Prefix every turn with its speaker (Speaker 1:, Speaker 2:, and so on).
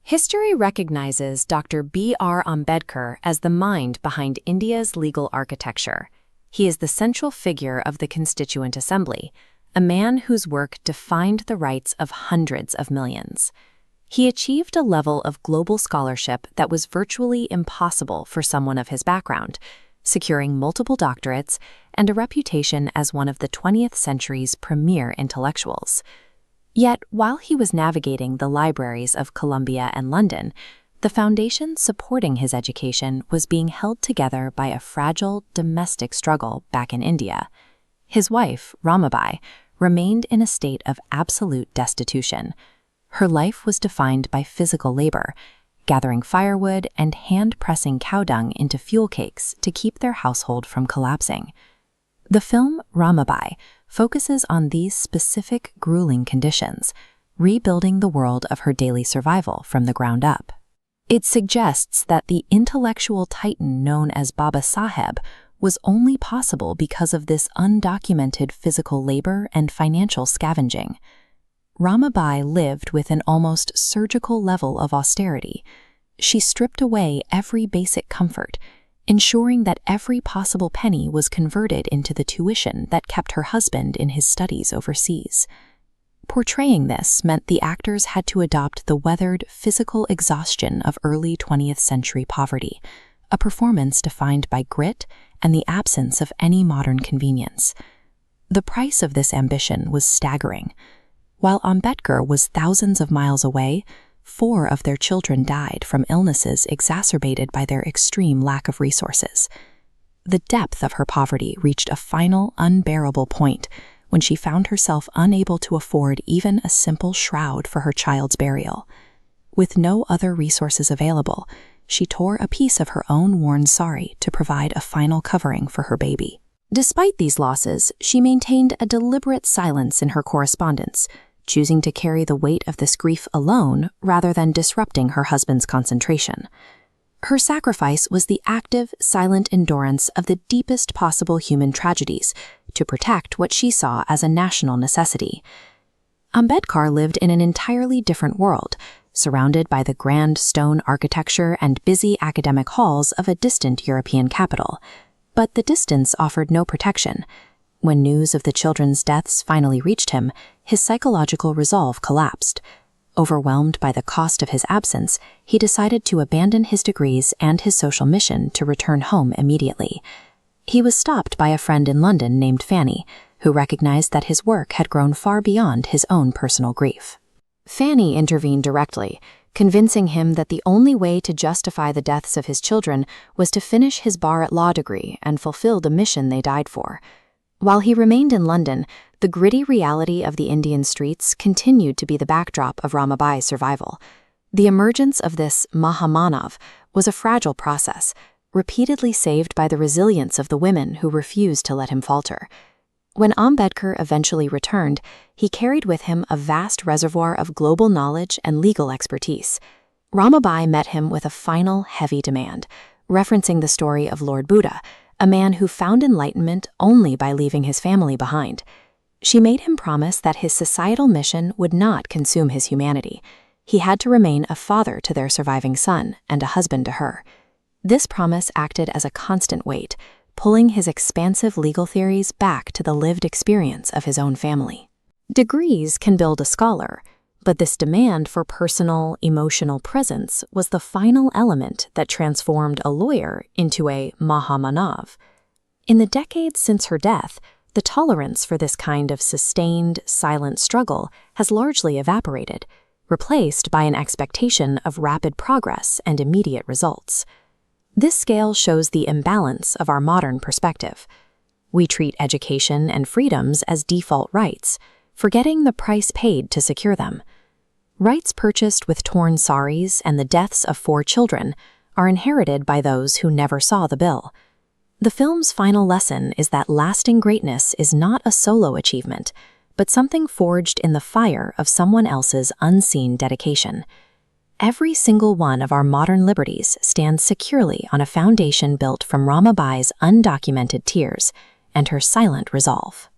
Speaker 1: History recognizes Dr. B.R. Ambedkar as the mind behind India's legal architecture. He is the central figure of the Constituent Assembly, a man whose work defined the rights of hundreds of millions. He achieved a level of global scholarship that was virtually impossible for someone of his background, securing multiple doctorates and a reputation as one of the 20th century's premier intellectuals. Yet, while he was navigating the libraries of Columbia and London, the foundation supporting his education was being held together by a fragile domestic struggle back in India. His wife, Rama Bai, remained in a state of absolute destitution. Her life was defined by physical labor, gathering firewood and hand-pressing cow dung into fuel cakes to keep their household from collapsing. The film Rama Bai focuses on these specific grueling conditions, rebuilding the world of her daily survival from the ground up. It suggests that the intellectual titan known as Babasaheb was only possible because of this undocumented physical labor and financial scavenging. Rama Bai lived with an almost surgical level of austerity. She stripped away every basic comfort, ensuring that every possible penny was converted into the tuition that kept her husband in his studies overseas. Portraying this meant the actors had to adopt the weathered physical exhaustion of early 20th century poverty, a performance defined by grit and the absence of any modern convenience. The price of this ambition was staggering. While Ambedkar was thousands of miles away, 4 of their children died from illnesses exacerbated by their extreme lack of resources. The depth of her poverty reached a final, unbearable point when she found herself unable to afford even a simple shroud for her child's burial. With no other resources available, she tore a piece of her own worn sari to provide a final covering for her baby. Despite these losses, she maintained a deliberate silence in her correspondence, choosing to carry the weight of this grief alone rather than disrupting her husband's concentration. Her sacrifice was the active, silent endurance of the deepest possible human tragedies to protect what she saw as a national necessity. Ambedkar lived in an entirely different world, surrounded by the grand stone architecture and busy academic halls of a distant European capital. But the distance offered no protection. When news of the children's deaths finally reached him, his psychological resolve collapsed. Overwhelmed by the cost of his absence, he decided to abandon his degrees and his social mission to return home immediately. He was stopped by a friend in London named Fanny, who recognized that his work had grown far beyond his own personal grief. Fanny intervened directly, convincing him that the only way to justify the deaths of his children was to finish his bar-at-law degree and fulfill the mission they died for. While he remained in London, the gritty reality of the Indian streets continued to be the backdrop of Ramabai's survival. The emergence of this Mahamanav was a fragile process, repeatedly saved by the resilience of the women who refused to let him falter. When Ambedkar eventually returned, he carried with him a vast reservoir of global knowledge and legal expertise. Ramabai met him with a final heavy demand, referencing the story of Lord Buddha, a man who found enlightenment only by leaving his family behind. She made him promise that his societal mission would not consume his humanity. He had to remain a father to their surviving son and a husband to her. This promise acted as a constant weight, pulling his expansive legal theories back to the lived experience of his own family. Degrees can build a scholar, but this demand for personal, emotional presence was the final element that transformed a lawyer into a Mahamanav. In the decades since her death, the tolerance for this kind of sustained, silent struggle has largely evaporated, replaced by an expectation of rapid progress and immediate results. This scale shows the imbalance of our modern perspective. We treat education and freedoms as default rights, forgetting the price paid to secure them. Rights purchased with torn saris and the deaths of 4 children are inherited by those who never saw the bill. The film's final lesson is that lasting greatness is not a solo achievement, but something forged in the fire of someone else's unseen dedication. Every single one of our modern liberties stands securely on a foundation built from Rama Bai's undocumented tears and her silent resolve.